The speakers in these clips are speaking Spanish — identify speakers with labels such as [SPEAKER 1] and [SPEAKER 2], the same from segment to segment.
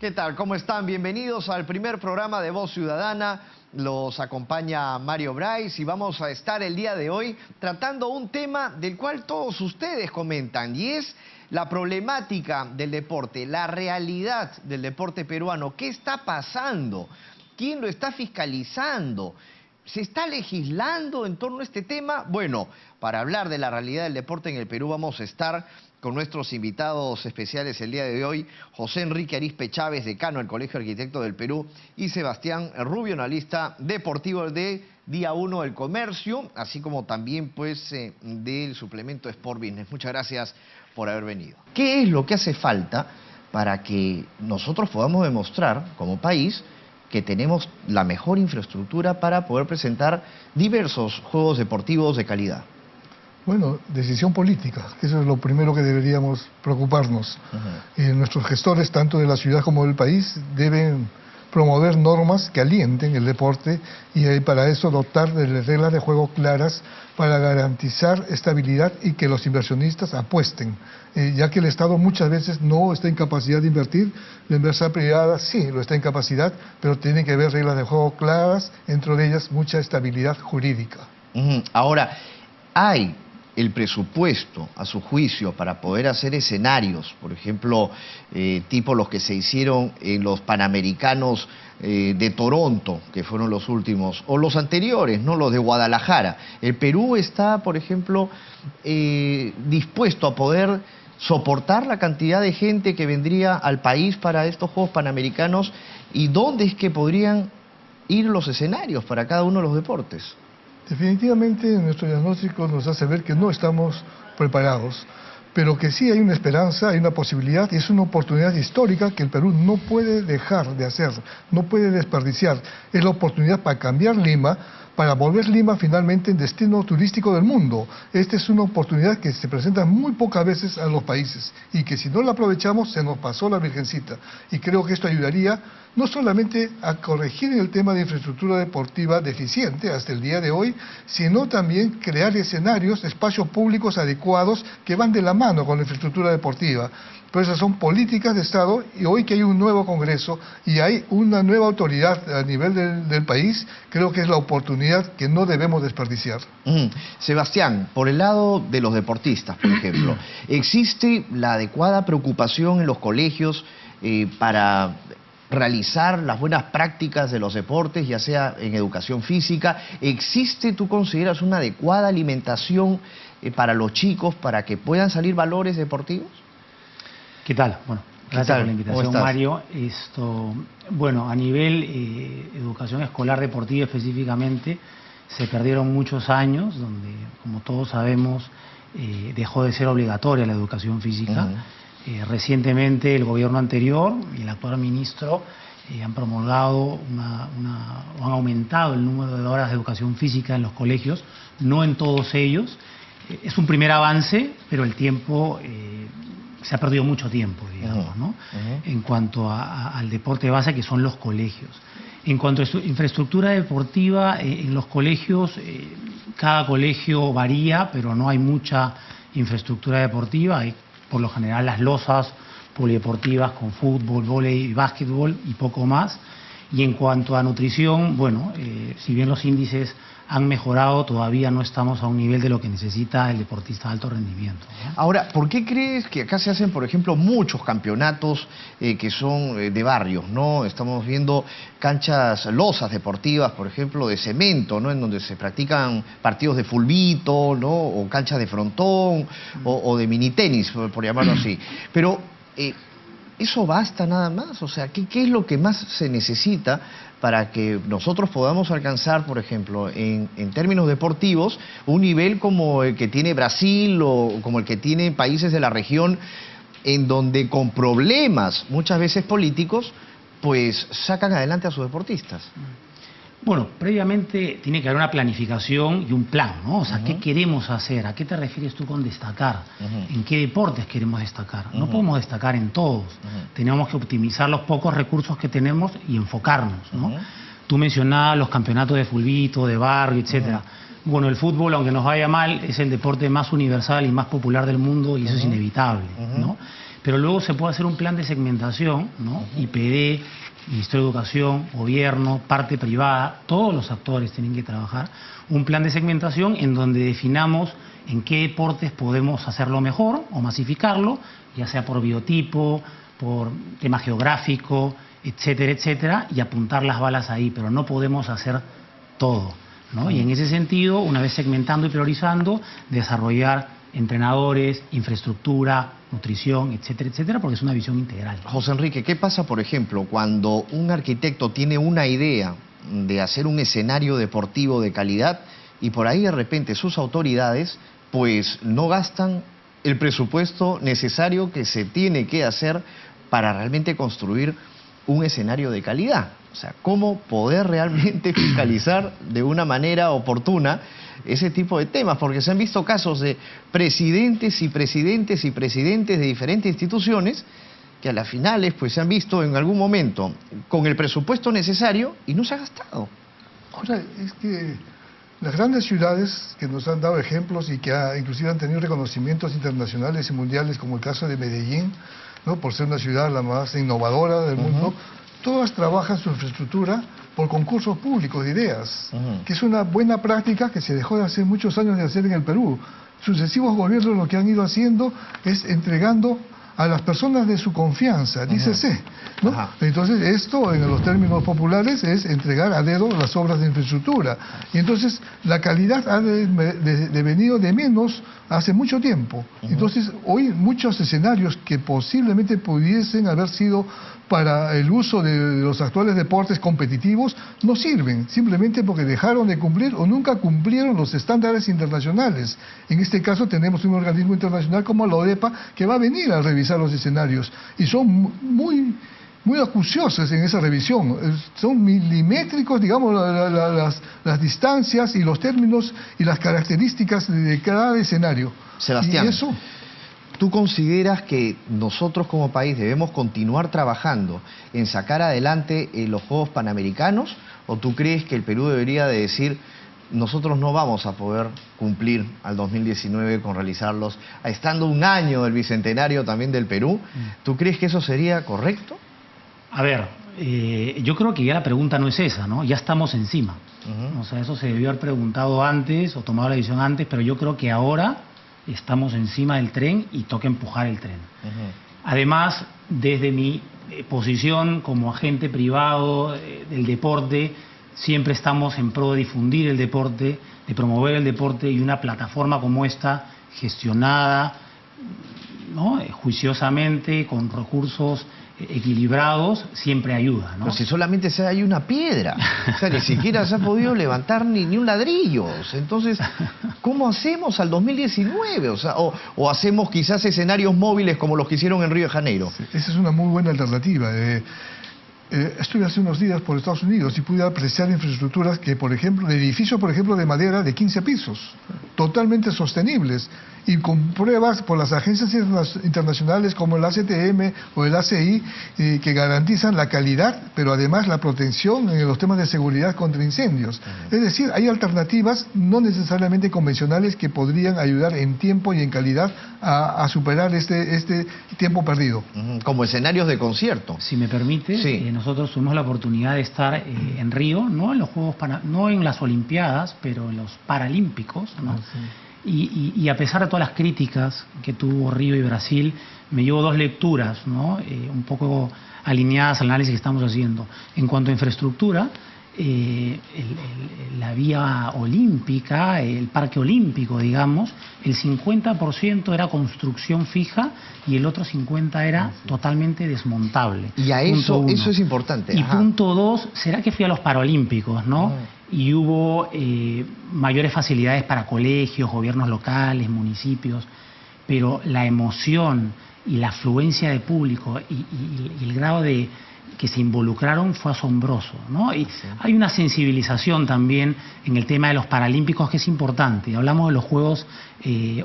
[SPEAKER 1] ¿Qué tal? ¿Cómo están? Bienvenidos al primer programa de Voz Ciudadana. Los acompaña Mario Brais y vamos a estar el día de hoy tratando un tema del cual todos ustedes comentan, y es la problemática del deporte, la realidad del deporte peruano. ¿Qué está pasando? ¿Quién lo está fiscalizando? ¿Se está legislando en torno a este tema? Bueno, para hablar de la realidad del deporte en el Perú vamos a estar con nuestros invitados especiales el día de hoy, José Enrique Arizpe Chávez, decano del Colegio de Arquitectos del Perú, y Sebastián Rubio, analista deportivo de Día 1 del Comercio, así como también pues del suplemento Sport Business. Muchas gracias por haber venido. ¿Qué es lo que hace falta para que nosotros podamos demostrar como país que tenemos la mejor infraestructura para poder presentar diversos juegos deportivos de calidad?
[SPEAKER 2] Bueno, decisión política, eso es lo primero que deberíamos preocuparnos. Nuestros gestores, tanto de la ciudad como del país, deben promover normas que alienten el deporte y para eso dotar de reglas de juego claras para garantizar estabilidad y que los inversionistas apuesten, ya que el Estado muchas veces no está en capacidad de invertir, la inversión privada sí lo está en capacidad, pero tiene que haber reglas de juego claras, dentro de ellas mucha estabilidad jurídica.
[SPEAKER 1] Ahora, hay el presupuesto, a su juicio, para poder hacer escenarios, por ejemplo, tipo los que se hicieron en los Panamericanos de Toronto, que fueron los últimos, o los anteriores, ¿no?, los de Guadalajara. ¿El Perú está, por ejemplo, dispuesto a poder soportar la cantidad de gente que vendría al país para estos Juegos Panamericanos? ¿Y dónde es que podrían ir los escenarios para cada uno de los deportes?
[SPEAKER 2] Definitivamente nuestro diagnóstico nos hace ver que no estamos preparados, pero que sí hay una esperanza, hay una posibilidad y es una oportunidad histórica que el Perú no puede dejar de hacer, no puede desperdiciar. Es la oportunidad para cambiar Lima, para volver Lima finalmente en destino turístico del mundo. Esta es una oportunidad que se presenta muy pocas veces a los países y que si no la aprovechamos se nos pasó la virgencita. Y creo que esto ayudaría no solamente a corregir el tema de infraestructura deportiva deficiente hasta el día de hoy, sino también crear escenarios, espacios públicos adecuados que van de la mano con la infraestructura deportiva. Pero esas son políticas de Estado y hoy que hay un nuevo Congreso y hay una nueva autoridad a nivel del país, creo que es la oportunidad que no debemos desperdiciar.
[SPEAKER 1] Sebastián, por el lado de los deportistas, por ejemplo, ¿existe la adecuada preocupación en los colegios para realizar las buenas prácticas de los deportes, ya sea en educación física? ¿Existe, tú consideras, una adecuada alimentación para los chicos para que puedan salir valores deportivos?
[SPEAKER 3] ¿Qué tal? Bueno, gracias por la invitación, Mario. Bueno, a nivel educación escolar deportiva específicamente, se perdieron muchos años donde, como todos sabemos, dejó de ser obligatoria la educación física. Recientemente el gobierno anterior y el actual ministro han promulgado han aumentado el número de horas de educación física en los colegios, no en todos ellos. Es un primer avance, pero el tiempo, se ha perdido mucho tiempo, digamos, ¿no? En cuanto al deporte de base, que son los colegios. En cuanto a infraestructura deportiva, en los colegios, cada colegio varía, pero no hay mucha infraestructura deportiva. Hay por lo general las losas polideportivas con fútbol, vóley y básquetbol y poco más. Y en cuanto a nutrición, bueno, si bien los índices han mejorado, todavía no estamos a un nivel de lo que necesita el deportista de alto rendimiento, ¿no?
[SPEAKER 1] Ahora, ¿por qué crees que acá se hacen, por ejemplo, muchos campeonatos que son de barrios, ¿no? Estamos viendo canchas, losas deportivas, por ejemplo, de cemento, ¿no?, en donde se practican partidos de fulbito, ¿no?, o canchas de frontón, o de mini tenis, por llamarlo así. Pero ¿eso basta nada más? O sea, ¿qué es lo que más se necesita para que nosotros podamos alcanzar, por ejemplo, en términos deportivos, un nivel como el que tiene Brasil o como el que tienen países de la región, en donde con problemas, muchas veces políticos, pues sacan adelante a sus deportistas?
[SPEAKER 3] Bueno, previamente tiene que haber una planificación y un plan, ¿no? O sea, ¿qué queremos hacer? ¿A qué te refieres tú con destacar? ¿En qué deportes queremos destacar? No podemos destacar en todos. Tenemos que optimizar los pocos recursos que tenemos y enfocarnos, ¿no? Tú mencionabas los campeonatos de fulbito, de barrio, etcétera. Bueno, el fútbol, aunque nos vaya mal, es el deporte más universal y más popular del mundo y eso es inevitable, ¿no? pero luego se puede hacer un plan de segmentación, ¿no? IPD, Ministerio de Educación, Gobierno, parte privada, todos los actores tienen que trabajar un plan de segmentación en donde definamos en qué deportes podemos hacerlo mejor o masificarlo, ya sea por biotipo, por tema geográfico, etcétera, etcétera, y apuntar las balas ahí, pero no podemos hacer todo, ¿no? Y en ese sentido, una vez segmentando y priorizando, desarrollar entrenadores, infraestructura, nutrición, etcétera, etcétera, porque es una visión integral.
[SPEAKER 1] José Enrique, ¿qué pasa, por ejemplo, cuando un arquitecto tiene una idea de hacer un escenario deportivo de calidad y por ahí de repente sus autoridades pues no gastan el presupuesto necesario que se tiene que hacer para realmente construir un escenario de calidad? O sea, ¿cómo poder realmente fiscalizar de una manera oportuna ese tipo de temas? Porque se han visto casos de presidentes y presidentes y presidentes de diferentes instituciones que a las finales pues se han visto en algún momento con el presupuesto necesario y no se ha gastado.
[SPEAKER 2] Ahora, es que las grandes ciudades que nos han dado ejemplos y que inclusive han tenido reconocimientos internacionales y mundiales, como el caso de Medellín, ¿no? Por ser una ciudad la más innovadora del mundo, todas trabajan su infraestructura por concursos públicos de ideas, que es una buena práctica que se dejó de hacer muchos años de hacer en el Perú. Sucesivos gobiernos lo que han ido haciendo es entregando a las personas de su confianza, dícese, ¿no? Entonces esto, en los términos populares, es entregar a dedo las obras de infraestructura. Y entonces la calidad ha devenido de menos hace mucho tiempo. Entonces hoy muchos escenarios que posiblemente pudiesen haber sido para el uso de los actuales deportes competitivos no sirven, simplemente porque dejaron de cumplir o nunca cumplieron los estándares internacionales. En este caso tenemos un organismo internacional como la ODEPA que va a venir a revisar los escenarios y son muy acuciosos en esa revisión. Son milimétricos, digamos, las distancias y los términos y las características de cada escenario.
[SPEAKER 1] Sebastián,
[SPEAKER 2] y eso,
[SPEAKER 1] ¿tú consideras que nosotros como país debemos continuar trabajando en sacar adelante los Juegos Panamericanos? ¿O tú crees que el Perú debería de decir, nosotros no vamos a poder cumplir al 2019 con realizarlos, estando un año del Bicentenario también del Perú? ¿Tú crees que eso sería correcto?
[SPEAKER 3] A ver, yo creo que ya la pregunta no es esa, ¿no? Ya estamos encima. O sea, eso se debió haber preguntado antes o tomado la decisión antes, pero yo creo que ahora estamos encima del tren y toca empujar el tren. Además, desde mi posición como agente privado del deporte, siempre estamos en pro de difundir el deporte, de promover el deporte, y una plataforma como esta, gestionada, ¿no? Juiciosamente, con recursos equilibrados, siempre ayuda, ¿no?
[SPEAKER 1] Pero si solamente hay una piedra, o sea, ni siquiera se ha podido levantar ni un ladrillo. Entonces, ¿cómo hacemos al 2019? O sea, o hacemos quizás escenarios móviles como los que hicieron en Río de Janeiro.
[SPEAKER 2] Sí, esa es una muy buena alternativa. Estuve hace unos días por Estados Unidos y pude apreciar infraestructuras que, por ejemplo, de edificios, por ejemplo, de madera de 15 pisos, totalmente sostenibles, y con pruebas por las agencias internacionales como el ACTM o el ACI, que garantizan la calidad, pero además la protección en los temas de seguridad contra incendios. Es decir, hay alternativas no necesariamente convencionales que podrían ayudar en tiempo y en calidad a superar este tiempo perdido.
[SPEAKER 1] Como escenarios de concierto.
[SPEAKER 3] Si me permite,
[SPEAKER 1] sí.
[SPEAKER 3] Nosotros tuvimos la oportunidad de estar en Río, no en los Juegos no en las Olimpiadas, pero en los Paralímpicos, ¿no? Y a pesar de todas las críticas que tuvo Río y Brasil, me llevo dos lecturas, ¿no? Un poco alineadas al análisis que estamos haciendo. En cuanto a infraestructura, la vía olímpica, el parque olímpico, digamos, el 50% era construcción fija y el otro 50% era totalmente desmontable.
[SPEAKER 1] Y a eso es importante.
[SPEAKER 3] Y punto 2, ¿será que fui a los Paralímpicos, no? Y hubo mayores facilidades para colegios, gobiernos locales, municipios, pero la emoción y la afluencia de público y el grado de que se involucraron fue asombroso, ¿no? Y hay una sensibilización también en el tema de los Paralímpicos que es importante. Hablamos de los Juegos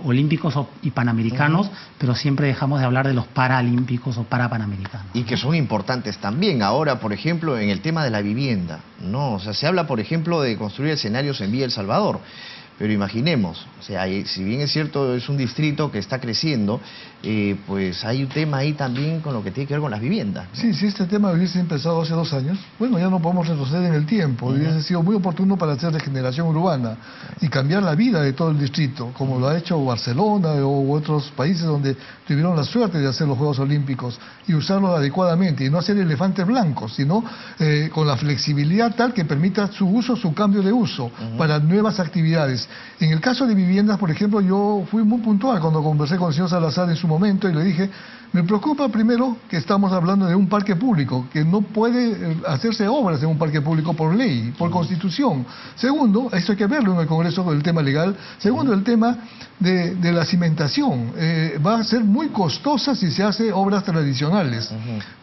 [SPEAKER 3] Olímpicos y Panamericanos, pero siempre dejamos de hablar de los Paralímpicos o Parapanamericanos.
[SPEAKER 1] Y que son importantes también. Ahora, por ejemplo, en el tema de la vivienda, ¿no? O sea, se habla, por ejemplo, de construir escenarios en Villa El Salvador, pero imaginemos, o sea, si bien es cierto, es un distrito que está creciendo, pues hay un tema ahí también con lo que tiene que ver con las viviendas, ¿no?
[SPEAKER 2] Sí, si este tema hubiese empezado hace 2 años, bueno, ya no podemos retroceder en el tiempo, hubiese sido muy oportuno para hacer regeneración urbana y cambiar la vida de todo el distrito, como lo ha hecho Barcelona u otros países donde tuvieron la suerte de hacer los Juegos Olímpicos y usarlos adecuadamente y no hacer elefantes blancos, sino con la flexibilidad tal que permita su uso, su cambio de uso para nuevas actividades. En el caso de viviendas, por ejemplo, yo fui muy puntual cuando conversé con el señor Salazar en su momento y le dije, me preocupa primero que estamos hablando de un parque público, que no puede hacerse obras en un parque público por ley, por constitución. Segundo, esto hay que verlo en el Congreso con el tema legal. Segundo, el tema de la cimentación. Va a ser muy costosa si se hace obras tradicionales,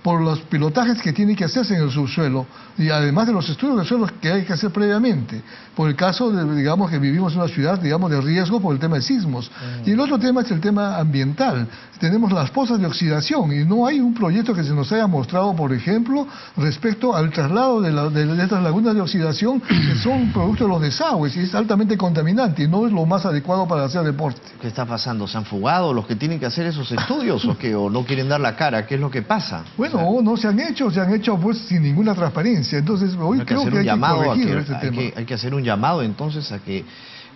[SPEAKER 2] por los pilotajes que tiene que hacerse en el subsuelo, y además de los estudios de suelo que hay que hacer previamente, por el caso de, digamos, que vivimos en una ciudad, digamos, de riesgo por el tema de sismos. Y el otro tema es el tema ambiental. Tenemos las pozas de oxidación y no hay un proyecto que se nos haya mostrado, por ejemplo, respecto al traslado de estas lagunas de oxidación que son producto de los desagües y es altamente contaminante y no es lo más adecuado para hacer deporte.
[SPEAKER 1] ¿Qué está pasando? ¿Se han fugado los que tienen que hacer esos estudios o no quieren dar la cara? ¿Qué es lo que pasa?
[SPEAKER 2] Bueno, o sea, no se han hecho pues sin ninguna transparencia. Entonces hoy creo que hay que corregir este tema.
[SPEAKER 1] Hay que hacer un llamado entonces a que,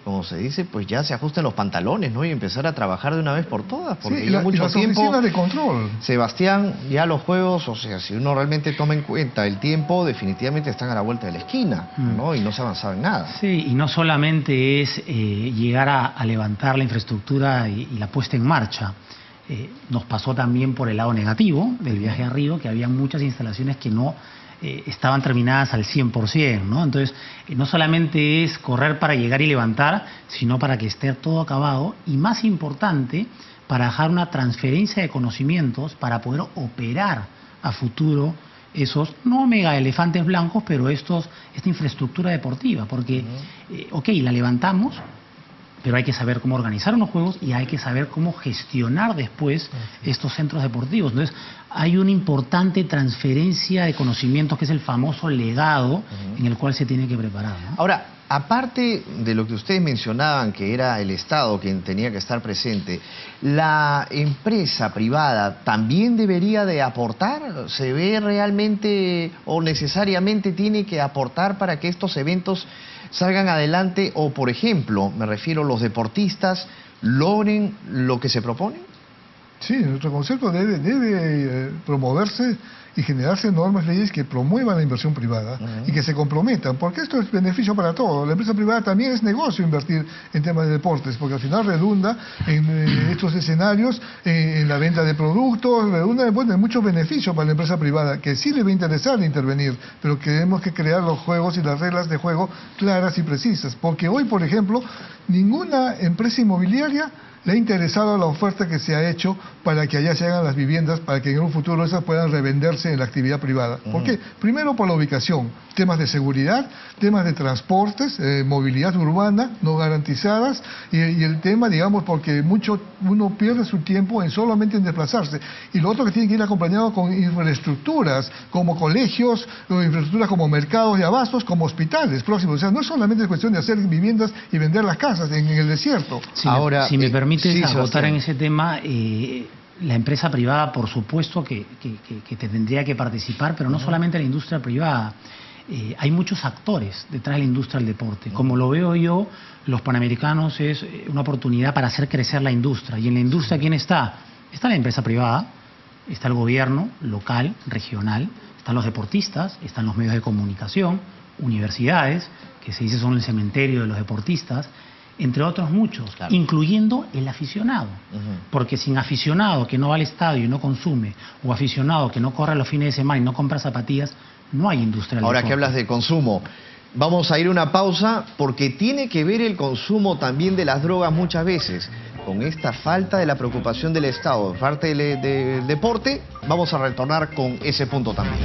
[SPEAKER 1] como se dice, pues ya se ajusten los pantalones, ¿no? Y empezar a trabajar de una vez por todas, porque
[SPEAKER 2] sí,
[SPEAKER 1] ya mucho
[SPEAKER 2] las
[SPEAKER 1] tiempo.
[SPEAKER 2] Oficinas de control.
[SPEAKER 1] Sebastián, ya los juegos, o sea, si uno realmente toma en cuenta el tiempo, definitivamente están a la vuelta de la esquina, ¿no? Y no se ha avanzado en nada.
[SPEAKER 3] Sí, y no solamente es llegar a levantar la infraestructura y la puesta en marcha. Nos pasó también por el lado negativo del viaje a Río, que había muchas instalaciones que no estaban terminadas al 100%, ¿no? Entonces, no solamente es correr para llegar y levantar, sino para que esté todo acabado y, más importante, para dejar una transferencia de conocimientos para poder operar a futuro esos, no mega elefantes blancos, pero esta infraestructura deportiva, porque, ok, la levantamos, pero hay que saber cómo organizar unos juegos y hay que saber cómo gestionar después estos centros deportivos. Entonces, hay una importante transferencia de conocimientos que es el famoso legado en el cual se tiene que preparar, ¿no?
[SPEAKER 1] Ahora, aparte de lo que ustedes mencionaban, que era el Estado quien tenía que estar presente, ¿la empresa privada también debería de aportar? ¿Se ve realmente o necesariamente tiene que aportar para que estos eventos salgan adelante o, por ejemplo, me refiero, los deportistas logren lo que se proponen?
[SPEAKER 2] Sí, nuestro concepto debe promoverse y generarse normas, leyes que promuevan la inversión privada y que se comprometan, porque esto es beneficio para todos. La empresa privada también es negocio invertir en temas de deportes, porque al final redunda en estos escenarios, en la venta de productos, redunda en muchos beneficios para la empresa privada, que sí le va a interesar intervenir, pero tenemos que crear los juegos y las reglas de juego claras y precisas, porque hoy, por ejemplo, ninguna empresa inmobiliaria le ha interesado la oferta que se ha hecho para que allá se hagan las viviendas, para que en un futuro esas puedan revenderse en la actividad privada. ¿Por qué? Primero por la ubicación, temas de seguridad, temas de transportes, movilidad urbana no garantizadas y el tema, digamos, porque uno pierde su tiempo en solamente en desplazarse. Y lo otro que tiene que ir acompañado con infraestructuras como colegios, infraestructuras como mercados de abastos, como hospitales próximos. O sea, no es solamente cuestión de hacer viviendas y vender las casas en el desierto.
[SPEAKER 3] Ahora, si me permites
[SPEAKER 1] sí,
[SPEAKER 3] agotar en ese tema, la empresa privada, por supuesto que tendría que participar, pero no solamente la industria privada. Hay muchos actores detrás de la industria del deporte. Como lo veo yo, los Panamericanos es una oportunidad para hacer crecer la industria. Y en la industria, ¿quién está? Está la empresa privada, está el gobierno local, regional, están los deportistas, están los medios de comunicación, universidades, que se dice son el cementerio de los deportistas, entre otros muchos, claro, incluyendo el aficionado. Porque sin aficionado que no va al estadio y no consume, o aficionado que no corre los fines de semana y no compra zapatillas, no hay industria del
[SPEAKER 1] Ahora
[SPEAKER 3] deporte.
[SPEAKER 1] que hablas de consumo, vamos a ir a una pausa porque tiene que ver el consumo también de las drogas muchas veces con esta falta de la preocupación del Estado, parte del deporte. Vamos a retornar con ese punto también.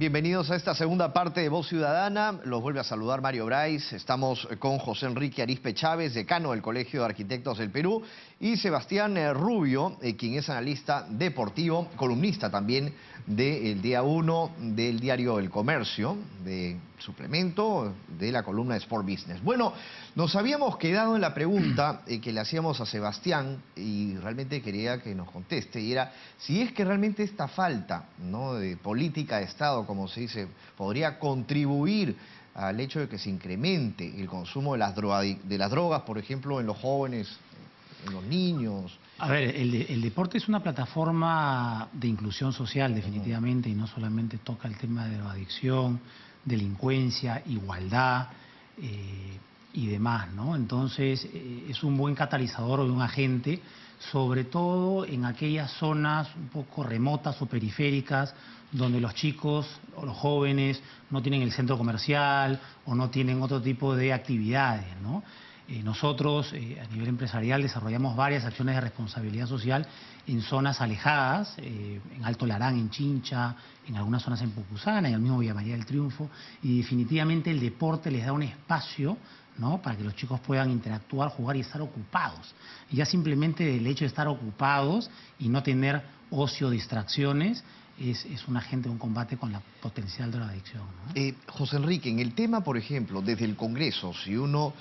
[SPEAKER 1] Bienvenidos a esta segunda parte de Voz Ciudadana. Los vuelve a saludar Mario Bryce. Estamos con José Enrique Arizpe Chávez, decano del Colegio de Arquitectos del Perú, y Sebastián Rubio, quien es analista deportivo, columnista también del Día 1 del diario El Comercio, de suplemento de la columna de Sport Business. Bueno, nos habíamos quedado en la pregunta que le hacíamos a Sebastián, y realmente quería que nos conteste, y era si es que realmente esta falta, ¿no?, de política de Estado, como se dice, podría contribuir al hecho de que se incremente el consumo de las drogas, por ejemplo, en los jóvenes, en los niños.
[SPEAKER 3] A ver, el deporte es una plataforma de inclusión social, definitivamente, y no solamente toca el tema de drogadicción, delincuencia, igualdad y demás, ¿no? Entonces, es un buen catalizador o un agente, sobre todo en aquellas zonas un poco remotas o periféricas, donde los chicos o los jóvenes no tienen el centro comercial o no tienen otro tipo de actividades, ¿no? Nosotros, a nivel empresarial, desarrollamos varias acciones de responsabilidad social en zonas alejadas, en Alto Larán, en Chincha, en algunas zonas en Pucusana, en el mismo Villa María del Triunfo, y definitivamente el deporte les da un espacio, ¿no?, para que los chicos puedan interactuar, jugar y estar ocupados. Y ya simplemente el hecho de estar ocupados y no tener ocio, distracciones, es un agente, un combate con la potencial drogadicción, ¿no?
[SPEAKER 1] José Enrique, en el tema, por ejemplo, desde el Congreso, si uno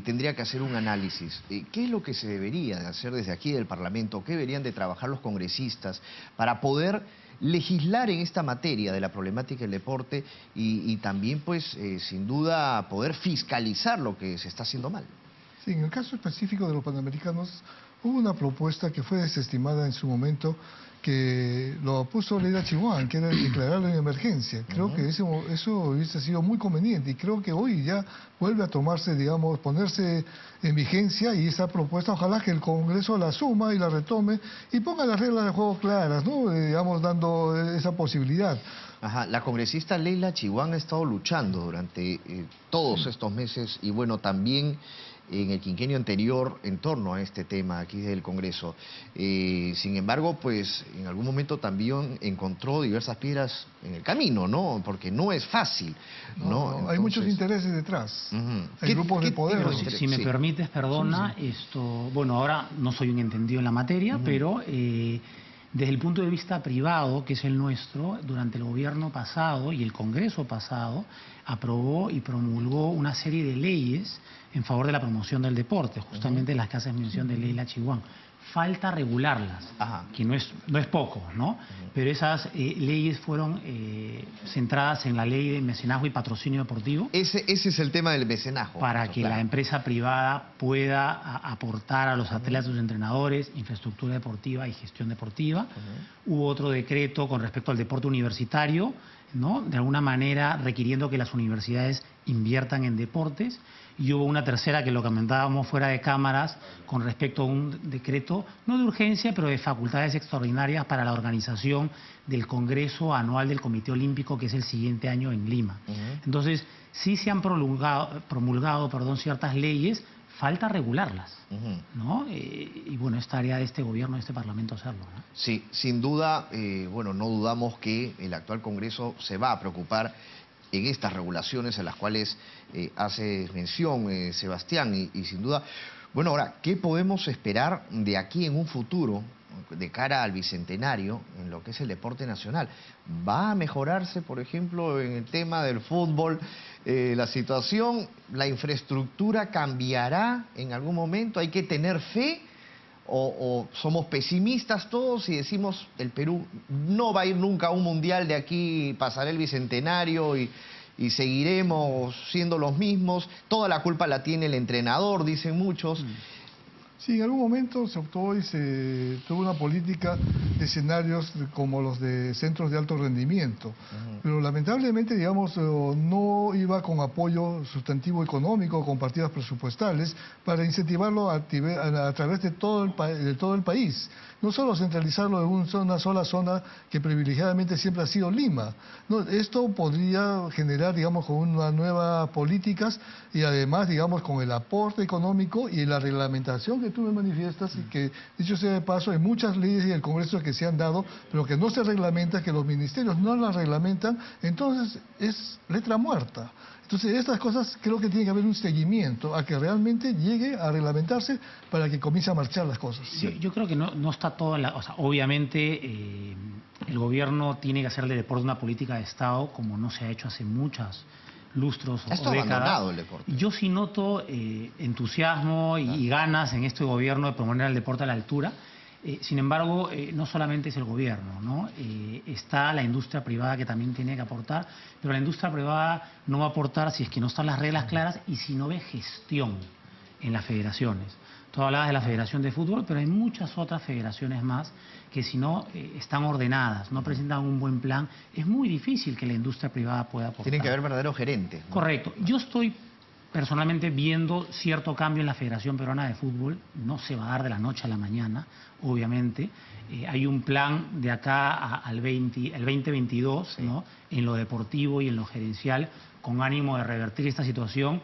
[SPEAKER 1] tendría que hacer un análisis, ¿qué es lo que se debería de hacer desde aquí del Parlamento? ¿Qué deberían de trabajar los congresistas para poder legislar en esta materia de la problemática del deporte y también, pues, sin duda, poder fiscalizar lo que se está haciendo mal?
[SPEAKER 2] Sí, en el caso específico de los panamericanos, hubo una propuesta que fue desestimada en su momento, que lo puso Leila Chihuahua, que era declararlo en emergencia. Creo que eso hubiese sido muy conveniente, y creo que hoy ya vuelve a tomarse, digamos, ponerse en vigencia, y esa propuesta ojalá que el Congreso la asuma y la retome y ponga las reglas de juego claras, ¿no? Digamos, dando esa posibilidad.
[SPEAKER 1] Ajá, la congresista Leila Chihuahua ha estado luchando durante todos estos meses, y bueno, también en el quinquenio anterior, en torno a este tema aquí del Congreso. Sin embargo, pues en algún momento también encontró diversas piedras en el camino, ¿no? Porque no es fácil, ¿no?
[SPEAKER 2] Entonces, hay muchos intereses detrás. Hay grupos de poder.
[SPEAKER 3] Pero si me permites, perdona, bueno, ahora no soy un entendido en la materia, pero desde el punto de vista privado, que es el nuestro, durante el gobierno pasado y el Congreso pasado, aprobó y promulgó una serie de leyes en favor de la promoción del deporte, justamente las que haces mención de Leila Chihuahua. Falta regularlas, que no es poco, ¿no? Pero esas leyes fueron centradas en la ley de mecenazgo y patrocinio deportivo.
[SPEAKER 1] Ese es el tema del mecenazgo.
[SPEAKER 3] Para que la empresa privada pueda aportar a los atletas, a sus entrenadores, infraestructura deportiva y gestión deportiva. Hubo otro decreto con respecto al deporte universitario, ¿no?, de alguna manera requiriendo que las universidades inviertan en deportes. Y hubo una tercera que lo comentábamos fuera de cámaras con respecto a un decreto, no de urgencia, pero de facultades extraordinarias para la organización del Congreso Anual del Comité Olímpico, que es el siguiente año en Lima. Entonces, sí se han promulgado ciertas leyes, falta regularlas, ¿no? Y bueno, es tarea de este gobierno, de este Parlamento hacerlo, ¿no?
[SPEAKER 1] Sí, sin duda, bueno, no dudamos que el actual Congreso se va a preocupar en estas regulaciones a las cuales hace mención Sebastián, y sin duda, bueno, ahora, ¿qué podemos esperar de aquí en un futuro de cara al Bicentenario en lo que es el deporte nacional? ¿Va a mejorarse, por ejemplo, en el tema del fútbol la situación? ¿La infraestructura cambiará en algún momento? ¿Hay que tener fe? ¿O somos pesimistas todos y decimos el Perú no va a ir nunca a un mundial, de aquí pasará el Bicentenario y seguiremos siendo los mismos? Toda la culpa la tiene el entrenador, dicen muchos.
[SPEAKER 2] Sí, en algún momento se optó y se tuvo una política de escenarios como los de centros de alto rendimiento, pero lamentablemente, digamos, no iba con apoyo sustantivo económico, con partidas presupuestales, para incentivarlo a través de todo el país. no solo centralizarlo en una sola zona que privilegiadamente siempre ha sido Lima. No, esto podría generar, digamos, con unas nuevas políticas y además, digamos, con el aporte económico y la reglamentación que tú me manifiestas, y que, dicho sea de paso, hay muchas leyes en el Congreso que se han dado, pero que no se reglamentan, que los ministerios no las reglamentan, entonces es letra muerta. Entonces, estas cosas creo que tiene que haber un seguimiento a que realmente llegue a reglamentarse para que comience a marchar las cosas.
[SPEAKER 3] Yo creo que no está todo en la... O sea, obviamente el gobierno tiene que hacer del deporte una política de Estado, como no se ha hecho hace muchos lustros o décadas.
[SPEAKER 1] Abandonado el deporte.
[SPEAKER 3] Yo sí noto entusiasmo y ganas en este gobierno de promover el deporte a la altura. Sin embargo, no solamente es el gobierno, ¿no? Está la industria privada que también tiene que aportar, pero la industria privada no va a aportar si es que no están las reglas claras y si no ve gestión en las federaciones. Tú hablabas de la Federación de Fútbol, pero hay muchas otras federaciones más que si no están ordenadas, no presentan un buen plan, es muy difícil que la industria privada pueda aportar.
[SPEAKER 1] Tienen que haber verdaderos gerentes, ¿no?
[SPEAKER 3] Correcto. Yo estoy personalmente viendo cierto cambio en la Federación Peruana de Fútbol. No se va a dar de la noche a la mañana, obviamente. Hay un plan de acá al 2022, sí, ¿no? En lo deportivo y en lo gerencial, con ánimo de revertir esta situación,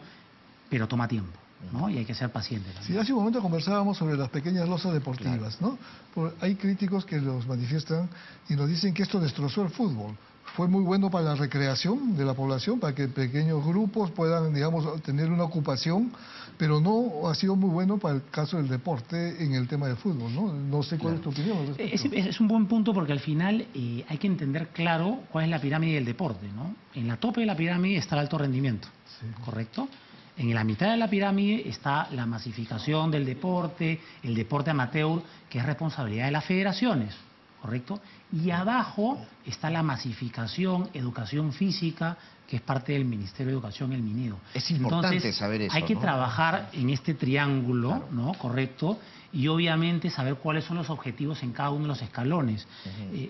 [SPEAKER 3] pero toma tiempo, ¿no? Y hay que ser paciente también.
[SPEAKER 2] Sí, hace un momento conversábamos sobre las pequeñas losas deportivas,
[SPEAKER 1] claro,
[SPEAKER 2] ¿no? Hay críticos que los manifiestan y nos dicen que esto destrozó el fútbol. Fue muy bueno para la recreación de la población, para que pequeños grupos puedan, digamos, tener una ocupación, pero no ha sido muy bueno para el caso del deporte en el tema del fútbol, ¿no? No sé cuál es tu opinión al respecto.
[SPEAKER 3] Es un buen punto, porque al final hay que entender claro cuál es la pirámide del deporte, ¿no? En la tope de la pirámide está el alto rendimiento, sí, ¿correcto? En la mitad de la pirámide está la masificación del deporte, el deporte amateur, que es responsabilidad de las federaciones, ¿correcto? Y abajo está la masificación, educación física, que es parte del Ministerio de Educación, el MINEDO.
[SPEAKER 1] Es importante
[SPEAKER 3] Entonces,
[SPEAKER 1] saber eso,
[SPEAKER 3] hay que
[SPEAKER 1] ¿no?
[SPEAKER 3] trabajar en este triángulo,
[SPEAKER 1] claro,
[SPEAKER 3] ¿no? Correcto, y obviamente saber cuáles son los objetivos en cada uno de los escalones.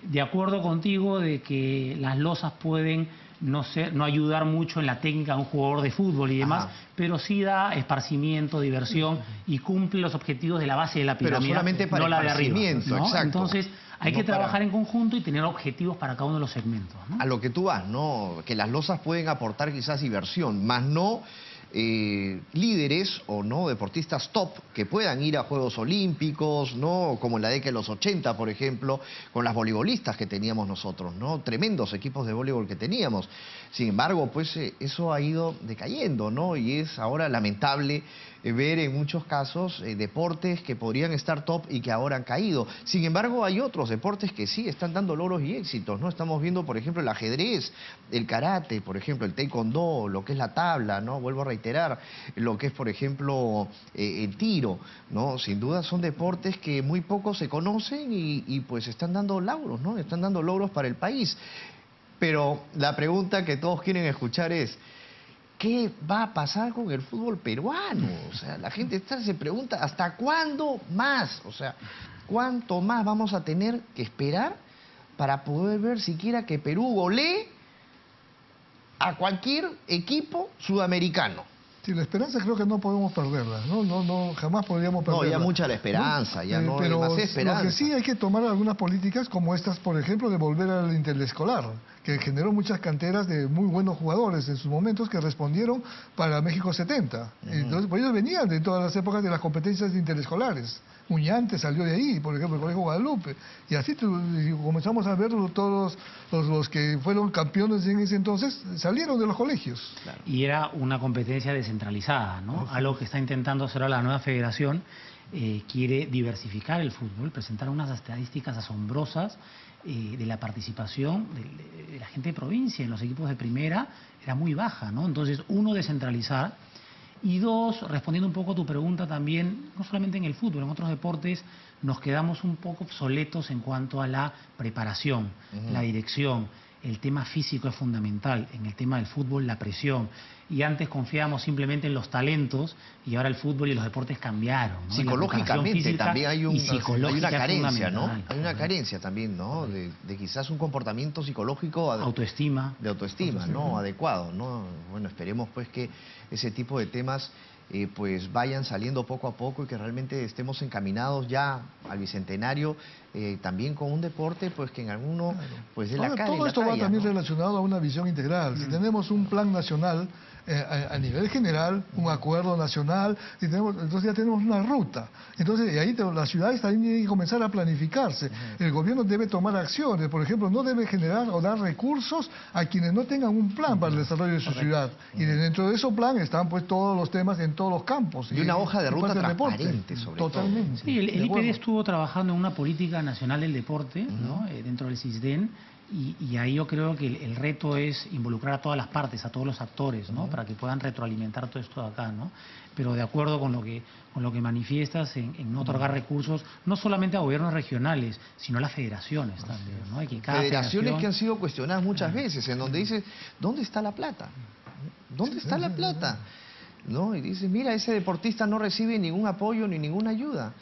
[SPEAKER 3] De acuerdo contigo de que las losas pueden no ayudar mucho en la técnica de un jugador de fútbol y demás, pero sí da esparcimiento, diversión y cumple los objetivos de la base de la pirámide,
[SPEAKER 1] pero solamente para
[SPEAKER 3] no la de arriba, ¿no?
[SPEAKER 1] exacto.
[SPEAKER 3] Entonces hay
[SPEAKER 1] no
[SPEAKER 3] que trabajar en conjunto y tener objetivos para cada uno de los segmentos, ¿no?
[SPEAKER 1] A lo que tú vas, ¿no? Que las losas pueden aportar quizás diversión, más no líderes o no deportistas top que puedan ir a Juegos Olímpicos, ¿no? Como en la década de los 80, por ejemplo, con las voleibolistas que teníamos nosotros, ¿no? Tremendos equipos de voleibol que teníamos. Sin embargo, pues eso ha ido decayendo, ¿no? Y es ahora lamentable ver en muchos casos deportes que podrían estar top y que ahora han caído. Sin embargo, hay otros deportes que sí están dando logros y éxitos, ¿no? Estamos viendo, por ejemplo, el ajedrez, el karate, por ejemplo, el taekwondo, lo que es la tabla, ¿no? Vuelvo a reiterar, lo que es, por ejemplo, el tiro, ¿no? Sin duda son deportes que muy pocos se conocen y pues están dando logros, ¿no? Están dando logros para el país. Pero la pregunta que todos quieren escuchar es: ¿qué va a pasar con el fútbol peruano? O sea, la gente se pregunta, ¿hasta cuándo más? O sea, ¿cuánto más vamos a tener que esperar para poder ver siquiera que Perú golee a cualquier equipo sudamericano?
[SPEAKER 2] Sí, la esperanza creo que no podemos perderla, no, jamás podríamos perderla.
[SPEAKER 1] No, ya mucha la esperanza, ya no hay
[SPEAKER 2] pero
[SPEAKER 1] más esperanza.
[SPEAKER 2] Lo que sí hay que tomar algunas políticas como estas, por ejemplo, de volver al interescolar, que generó muchas canteras de muy buenos jugadores en sus momentos que respondieron para México 70. Entonces, pues ellos venían de todas las épocas de las competencias interescolares. Muñante salió de ahí, por ejemplo, el Colegio Guadalupe. Y así comenzamos a ver todos los que fueron campeones en ese entonces, salieron de los colegios.
[SPEAKER 3] Claro. Y era una competencia descentralizada, ¿no? Algo que está intentando hacer ahora la nueva federación. Quiere diversificar el fútbol, presentar unas estadísticas asombrosas de la participación de la gente de provincia en los equipos de primera, era muy baja, ¿no? Entonces, uno, descentralizar. Y dos, respondiendo un poco a tu pregunta también, no solamente en el fútbol, en otros deportes nos quedamos un poco obsoletos en cuanto a la preparación, la dirección. El tema físico es fundamental. En el tema del fútbol, la presión. Y antes confiábamos simplemente en los talentos y ahora el fútbol y los deportes cambiaron, ¿no?
[SPEAKER 1] Psicológicamente también hay una carencia, ¿no? Hay una
[SPEAKER 3] correcto.
[SPEAKER 1] Carencia también, ¿no? De quizás un comportamiento psicológico...
[SPEAKER 3] Autoestima.
[SPEAKER 1] De autoestima, ¿no? Adecuado, ¿no? Bueno, esperemos pues que ese tipo de temas pues vayan saliendo poco a poco y que realmente estemos encaminados ya al Bicentenario, también con un deporte pues que en alguno pues de la cara.
[SPEAKER 2] Todo esto va también relacionado a una visión integral. Si tenemos un plan nacional a nivel general, un acuerdo nacional, entonces ya tenemos una ruta. Entonces y ahí las ciudades también tienen que comenzar a planificarse. El gobierno debe tomar acciones, por ejemplo, no debe generar o dar recursos a quienes no tengan un plan para el desarrollo de su ciudad. Y dentro de ese plan están pues todos los temas en todos los campos.
[SPEAKER 1] Y una hoja de ruta transparente sobre
[SPEAKER 2] Totalmente.
[SPEAKER 1] todo.
[SPEAKER 3] Sí, el IPD estuvo trabajando en una política nacional del deporte, ¿no? Dentro del CISDEN, y ahí yo creo que el reto es involucrar a todas las partes, a todos los actores, ¿no? Para que puedan retroalimentar todo esto de acá, ¿no? Pero de acuerdo con lo que manifiestas en no otorgar recursos, no solamente a gobiernos regionales, sino a las federaciones también, ¿no? Hay que cada
[SPEAKER 1] federaciones que han sido cuestionadas muchas veces, en donde dices, ¿dónde está la plata? ¿Dónde está la plata? ¿No? Y dices, mira, ese deportista no recibe ningún apoyo ni ninguna ayuda.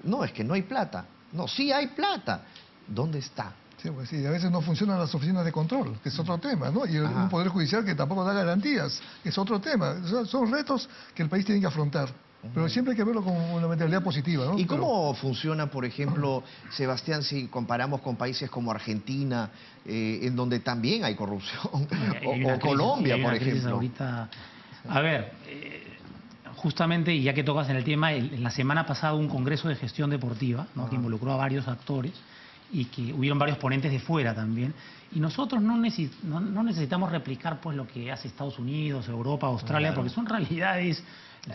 [SPEAKER 1] No, es que no hay plata. No, sí hay plata. ¿Dónde está?
[SPEAKER 2] Sí, pues sí, a veces no funcionan las oficinas de control, que es otro tema, ¿no? Y un poder judicial que tampoco da garantías, que es otro tema. O sea, son retos que el país tiene que afrontar. Pero siempre hay que verlo con una mentalidad positiva, ¿no?
[SPEAKER 1] ¿Y cómo funciona, por ejemplo, Sebastián, si comparamos con países como Argentina, en donde también hay corrupción, o Colombia, por ejemplo?
[SPEAKER 3] Ahorita, a ver, justamente, y ya que tocas en el tema, en la semana pasada un congreso de gestión deportiva, ¿no? Que involucró a varios actores y que hubieron varios ponentes de fuera también. Y nosotros no necesitamos replicar pues lo que hace Estados Unidos, Europa, Australia, porque son realidades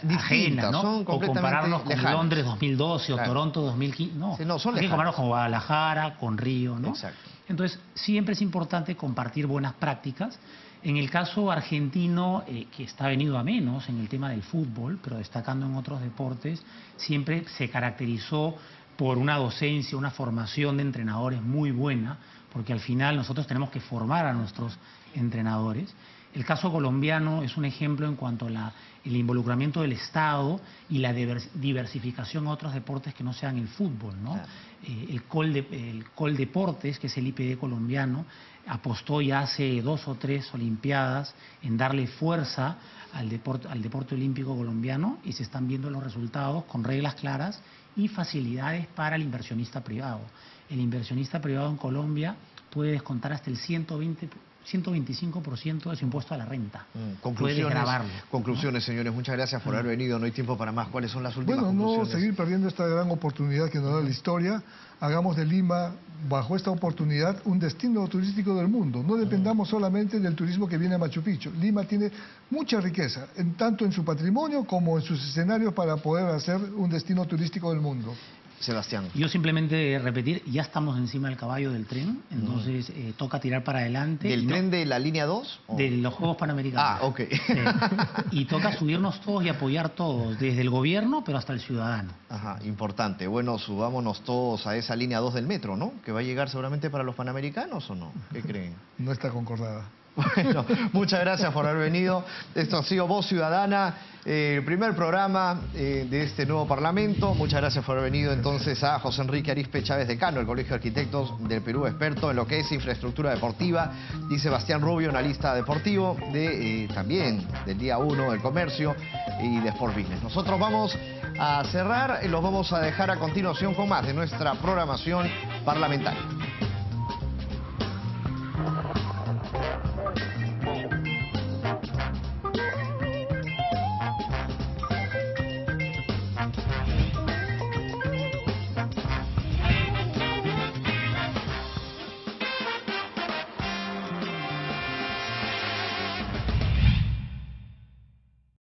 [SPEAKER 3] ajenas, ¿no?
[SPEAKER 1] Son
[SPEAKER 3] o compararnos con
[SPEAKER 1] lejanas.
[SPEAKER 3] Londres 2012 o Toronto 2015. No,
[SPEAKER 1] sí, no son
[SPEAKER 3] hay que
[SPEAKER 1] lejanas.
[SPEAKER 3] compararnos con Guadalajara, con Río, ¿no?
[SPEAKER 1] Exacto.
[SPEAKER 3] Entonces, siempre es importante compartir buenas prácticas. En el caso argentino, que está venido a menos en el tema del fútbol, pero destacando en otros deportes, siempre se caracterizó por una docencia, una formación de entrenadores muy buena, porque al final nosotros tenemos que formar a nuestros entrenadores. El caso colombiano es un ejemplo en cuanto a el involucramiento del Estado y la diversificación a otros deportes que no sean el fútbol, ¿no? Claro. El Coldeportes, que es el IPD colombiano, apostó ya hace 2 o 3 Olimpiadas en darle fuerza al deporte olímpico colombiano, y se están viendo los resultados con reglas claras y facilidades para el inversionista privado. El inversionista privado en Colombia puede descontar hasta el 125% de su impuesto a la renta.
[SPEAKER 1] Conclusiones, señores. Muchas gracias por haber venido. No hay tiempo para más. ¿Cuáles son las últimas conclusiones?
[SPEAKER 2] No seguir perdiendo esta gran oportunidad que nos da la historia. Hagamos de Lima, bajo esta oportunidad, un destino turístico del mundo. No dependamos solamente del turismo que viene a Machu Picchu. Lima tiene mucha riqueza, tanto en su patrimonio como en sus escenarios, para poder hacer un destino turístico del mundo.
[SPEAKER 1] Sebastián.
[SPEAKER 3] Yo simplemente repetir, ya estamos encima del caballo del tren, entonces toca tirar para adelante.
[SPEAKER 1] ¿Del tren de la línea 2? ¿O?
[SPEAKER 3] De los Juegos Panamericanos.
[SPEAKER 1] Ah, ok.
[SPEAKER 3] Y toca subirnos todos y apoyar todos, desde el gobierno pero hasta el ciudadano.
[SPEAKER 1] Ajá, importante. Bueno, subámonos todos a esa línea 2 del metro, ¿no? Que va a llegar seguramente para los Panamericanos, ¿o no? ¿Qué creen?
[SPEAKER 2] No está concordada.
[SPEAKER 1] Bueno, muchas gracias por haber venido. Esto ha sido Voz Ciudadana, el primer programa de este nuevo Parlamento. Muchas gracias por haber venido entonces a José Enrique Arizpe Chávez, decano del Colegio de Arquitectos del Perú, experto en lo que es infraestructura deportiva, y Sebastián Rubio, analista deportivo también del día 1 del comercio y de Sport Business. Nosotros vamos a cerrar y los vamos a dejar a continuación con más de nuestra programación parlamentaria.